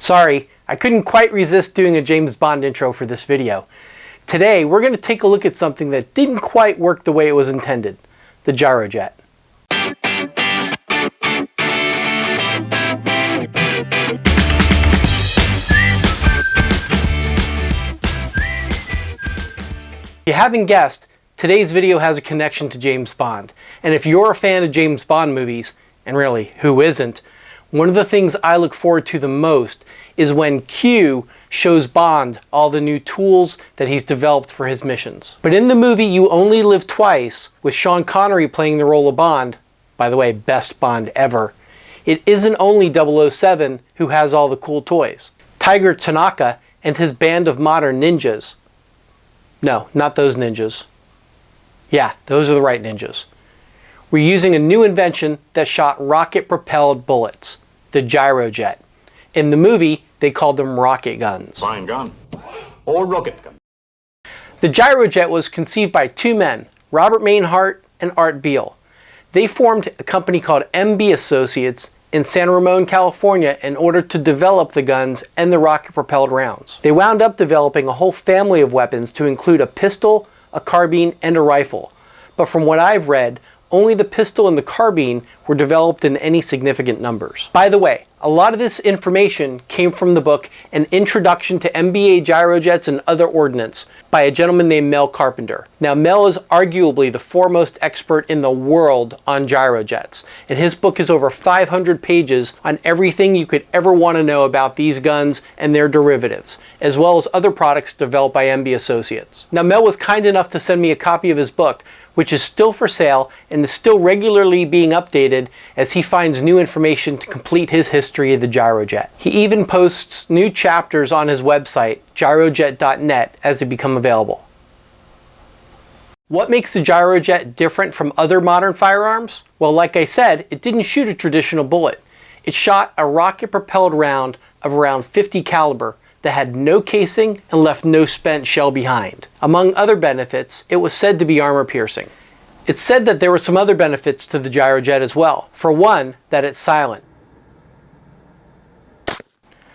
Sorry, I couldn't quite resist doing a James Bond intro for this video. Today, we're going to take a look at something that didn't quite work the way it was intended, the Gyrojet. If you haven't guessed, today's video has a connection to James Bond. And if you're a fan of James Bond movies, and really, who isn't, one of the things I look forward to the most is when Q shows Bond all the new tools that he's developed for his missions. But in the movie You Only Live Twice, with Sean Connery playing the role of Bond, by the way, best Bond ever, it isn't only 007 who has all the cool toys. Tiger Tanaka and his band of modern ninjas. No, not those ninjas. Yeah, those are the right ninjas. We're using a new invention that shot rocket-propelled bullets, the Gyrojet. In the movie, they called them rocket guns. Fine gun. Or rocket gun. The Gyrojet was conceived by two men, Robert Mainhart and Art Beal. They formed a company called MB Associates in San Ramon, California in order to develop the guns and the rocket-propelled rounds. They wound up developing a whole family of weapons to include a pistol, a carbine, and a rifle. But from what I've read, only the pistol and the carbine were developed in any significant numbers. By the way, a lot of this information came from the book An Introduction to MBA Gyrojets and Other Ordnance by a gentleman named Mel Carpenter. Now, Mel is arguably the foremost expert in the world on gyrojets, and his book is over 500 pages on everything you could ever want to know about these guns and their derivatives, as well as other products developed by MB Associates. Now, Mel was kind enough to send me a copy of his book, which is still for sale and is still regularly being updated as he finds new information to complete his history of the Gyrojet. He even posts new chapters on his website, gyrojet.net, as they become available. What makes the Gyrojet different from other modern firearms? Well, like I said, it didn't shoot a traditional bullet. It shot a rocket-propelled round of around 50 caliber that had no casing and left no spent shell behind. Among other benefits, it was said to be armor piercing. It's said that there were some other benefits to the Gyrojet as well. For one, that it's silent.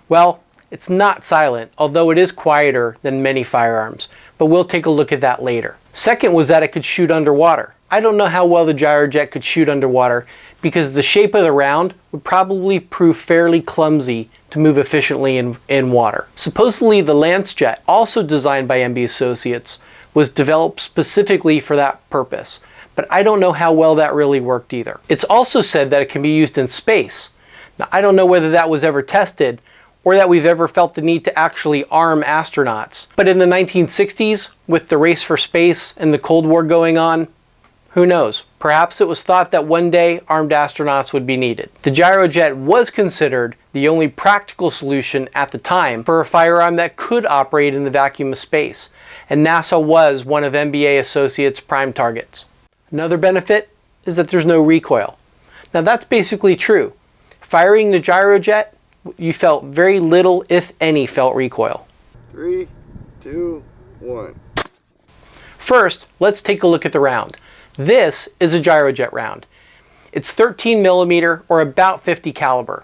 Well, it's not silent, although it is quieter than many firearms, but we'll take a look at that later. Second was that it could shoot underwater. I don't know how well the Gyrojet could shoot underwater because the shape of the round would probably prove fairly clumsy to move efficiently in water. Supposedly the Lancejet, also designed by MB Associates, was developed specifically for that purpose, but I don't know how well that really worked either. It's also said that it can be used in space. Now, I don't know whether that was ever tested or that we've ever felt the need to actually arm astronauts. But in the 1960s, with the race for space and the Cold War going on, who knows? Perhaps it was thought that one day armed astronauts would be needed. The Gyrojet was considered the only practical solution at the time for a firearm that could operate in the vacuum of space, and NASA was one of MBA Associates' prime targets. Another benefit is that there's no recoil. Now that's basically true. Firing the Gyrojet, you felt very little, if any, felt recoil. 3, 2, 1. First, let's take a look at the round. This is a Gyrojet round. It's 13 millimeter or about 50 caliber.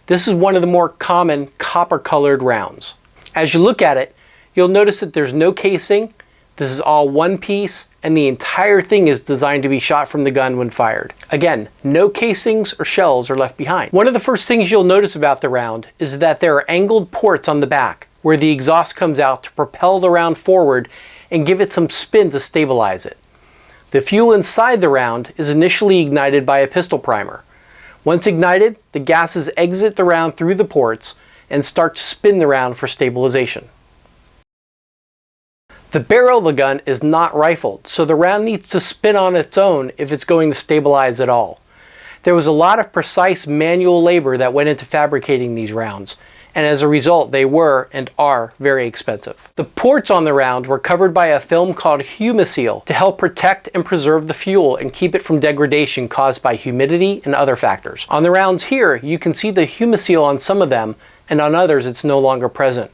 This is one of the more common copper-colored rounds. As you look at it, you'll notice that there's no casing. This is all one piece, and the entire thing is designed to be shot from the gun when fired. Again, no casings or shells are left behind. One of the first things you'll notice about the round is that there are angled ports on the back where the exhaust comes out to propel the round forward and give it some spin to stabilize it. The fuel inside the round is initially ignited by a pistol primer. Once ignited, the gases exit the round through the ports and start to spin the round for stabilization. The barrel of the gun is not rifled, so the round needs to spin on its own if it's going to stabilize at all. There was a lot of precise manual labor that went into fabricating these rounds, and as a result they were and are very expensive. The ports on the round were covered by a film called Humiseal to help protect and preserve the fuel and keep it from degradation caused by humidity and other factors. On the rounds here, you can see the Humiseal on some of them, and on others it's no longer present.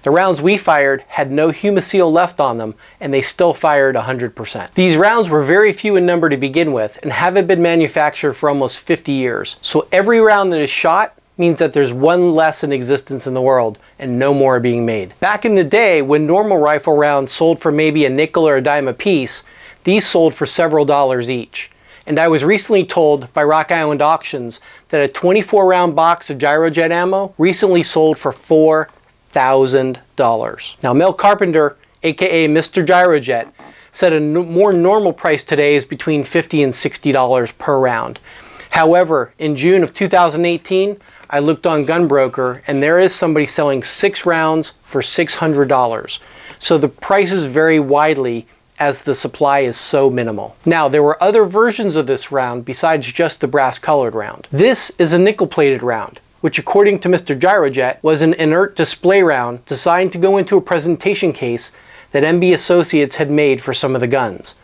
The rounds we fired had no Humiseal left on them, and they still fired 100%. These rounds were very few in number to begin with and haven't been manufactured for almost 50 years. So every round that is shot means that there's one less in existence in the world and no more are being made. Back in the day, when normal rifle rounds sold for maybe a nickel or a dime a piece, these sold for several dollars each. And I was recently told by Rock Island Auctions that a 24 round box of Gyrojet ammo recently sold for $4,000. Now Mel Carpenter, aka Mr. Gyrojet, said a more normal price today is between $50 and $60 per round. However, in June of 2018, I looked on Gunbroker and there is somebody selling 6 rounds for $600. So the prices vary widely as the supply is so minimal. Now, there were other versions of this round besides just the brass colored round. This is a nickel plated round, which according to Mr. Gyrojet was an inert display round designed to go into a presentation case that MB Associates had made for some of the guns.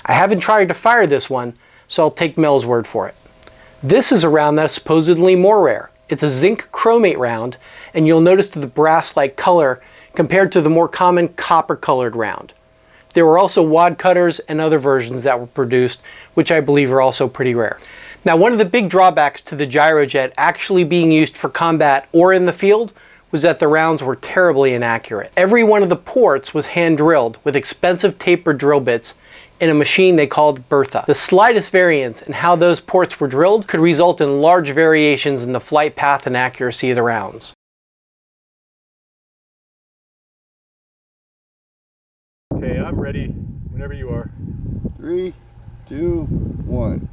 I haven't tried to fire this one, so I'll take Mel's word for it. This is a round that is supposedly more rare. It's a zinc chromate round, and you'll notice the brass-like color compared to the more common copper-colored round. There were also wad cutters and other versions that were produced, which I believe are also pretty rare. Now, one of the big drawbacks to the Gyrojet actually being used for combat or in the field was that the rounds were terribly inaccurate. Every one of the ports was hand drilled with expensive tapered drill bits in a machine they called Bertha. The slightest variance in how those ports were drilled could result in large variations in the flight path and accuracy of the rounds. Okay, I'm ready whenever you are. 3, 2, 1.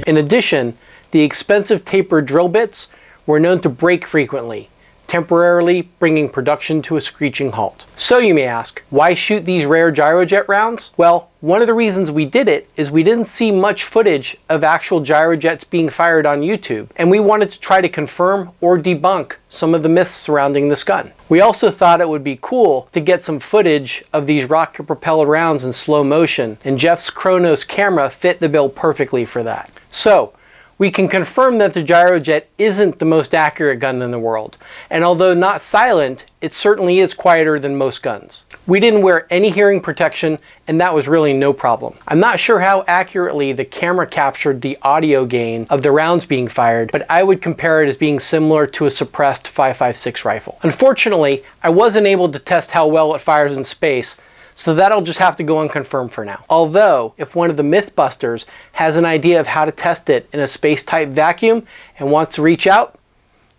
In addition, the expensive tapered drill bits were known to break frequently, temporarily bringing production to a screeching halt. So you may ask, why shoot these rare Gyrojet rounds? Well, one of the reasons we did it is we didn't see much footage of actual Gyrojets being fired on YouTube, and we wanted to try to confirm or debunk some of the myths surrounding this gun. We also thought it would be cool to get some footage of these rocket-propelled rounds in slow motion, and Jeff's Chronos camera fit the bill perfectly for that. So, we can confirm that the Gyrojet isn't the most accurate gun in the world, and although not silent, it certainly is quieter than most guns. We didn't wear any hearing protection, and that was really no problem. I'm not sure how accurately the camera captured the audio gain of the rounds being fired, but I would compare it as being similar to a suppressed 5.56 rifle. Unfortunately, I wasn't able to test how well it fires in space, so that'll just have to go unconfirmed for now. Although, if one of the Mythbusters has an idea of how to test it in a space-type vacuum and wants to reach out,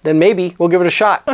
then maybe we'll give it a shot.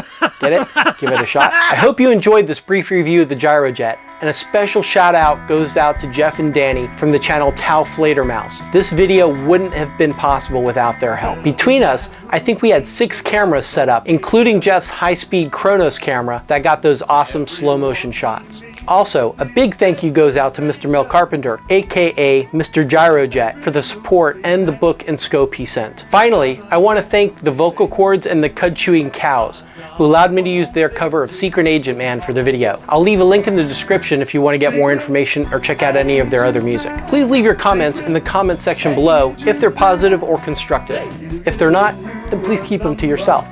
Get it? Give it a shot. I hope you enjoyed this brief review of the Gyrojet, and a special shout out goes out to Jeff and Danny from the channel Taofledermaus. This video wouldn't have been possible without their help. Between us, I think we had 6 cameras set up, including Jeff's high-speed Chronos camera that got those awesome slow motion shots. Also, a big thank you goes out to Mr. Mel Carpenter, aka Mr. Gyrojet, for the support and the book and scope he sent. Finally, I want to thank the vocal cords and the cud chewing cows, who allowed me to use their cover of Secret Agent Man for the video. I'll leave a link in the description if you want to get more information or check out any of their other music. Please leave your comments in the comment section below if they're positive or constructive. If they're not, then please keep them to yourself.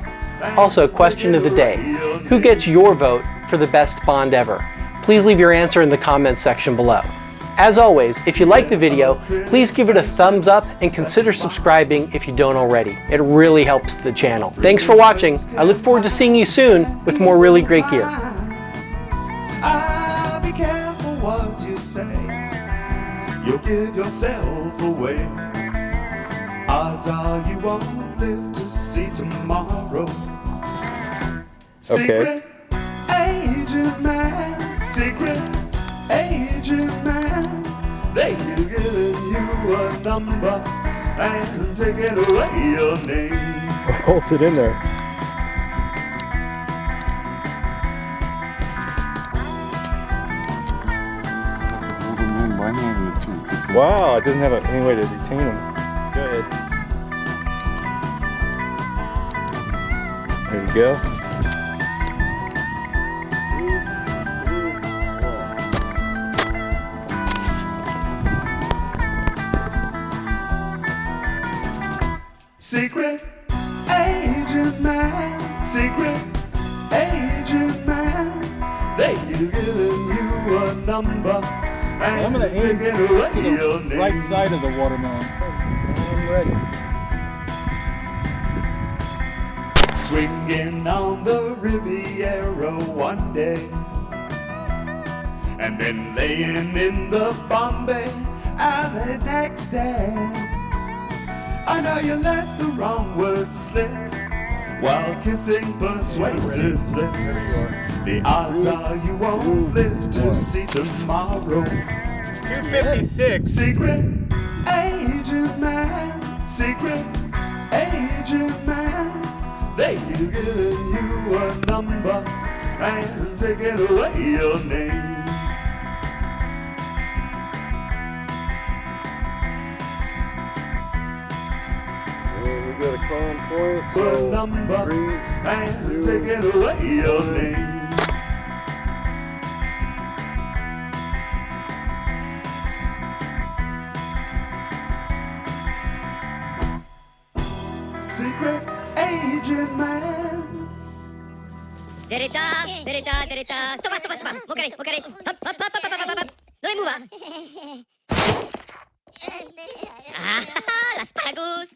Also, question of the day: who gets your vote for the best Bond ever? Please leave your answer in the comments section below. As always, if you like the video, please give it a thumbs up and consider subscribing if you don't already. It really helps the channel. Thanks for watching. I look forward to seeing you soon with more really great gear. Be careful what you say. You'll give yourself away. Odds are you won't live to see tomorrow. Okay. Secret agent man, secret agent man. They've given you a number and taken away your name. Holds it in there. Wow, it doesn't have any way to retain them. Go ahead. There you go. Secret agent man, secret agent man. They've given you a number I'm and going to aim taken away to your the name. right side of the watermelon. I'm ready. swinging on the Riviera one day, and then laying in the Bombay Alley next day. I know you let the wrong words slip while kissing persuasive lips. The odds are you won't live to see tomorrow. 256. Secret agent man, secret agent man, they've given you a number and taken away your name. And we got a calm point. Put So a number 3, and 2, taken away your 1. name. Secret agent man. Derita, derita, derita. Stop, stop, stop. Okay, okay. Up, up, up, up, up, up, up. Don't move. Ah, las paragus.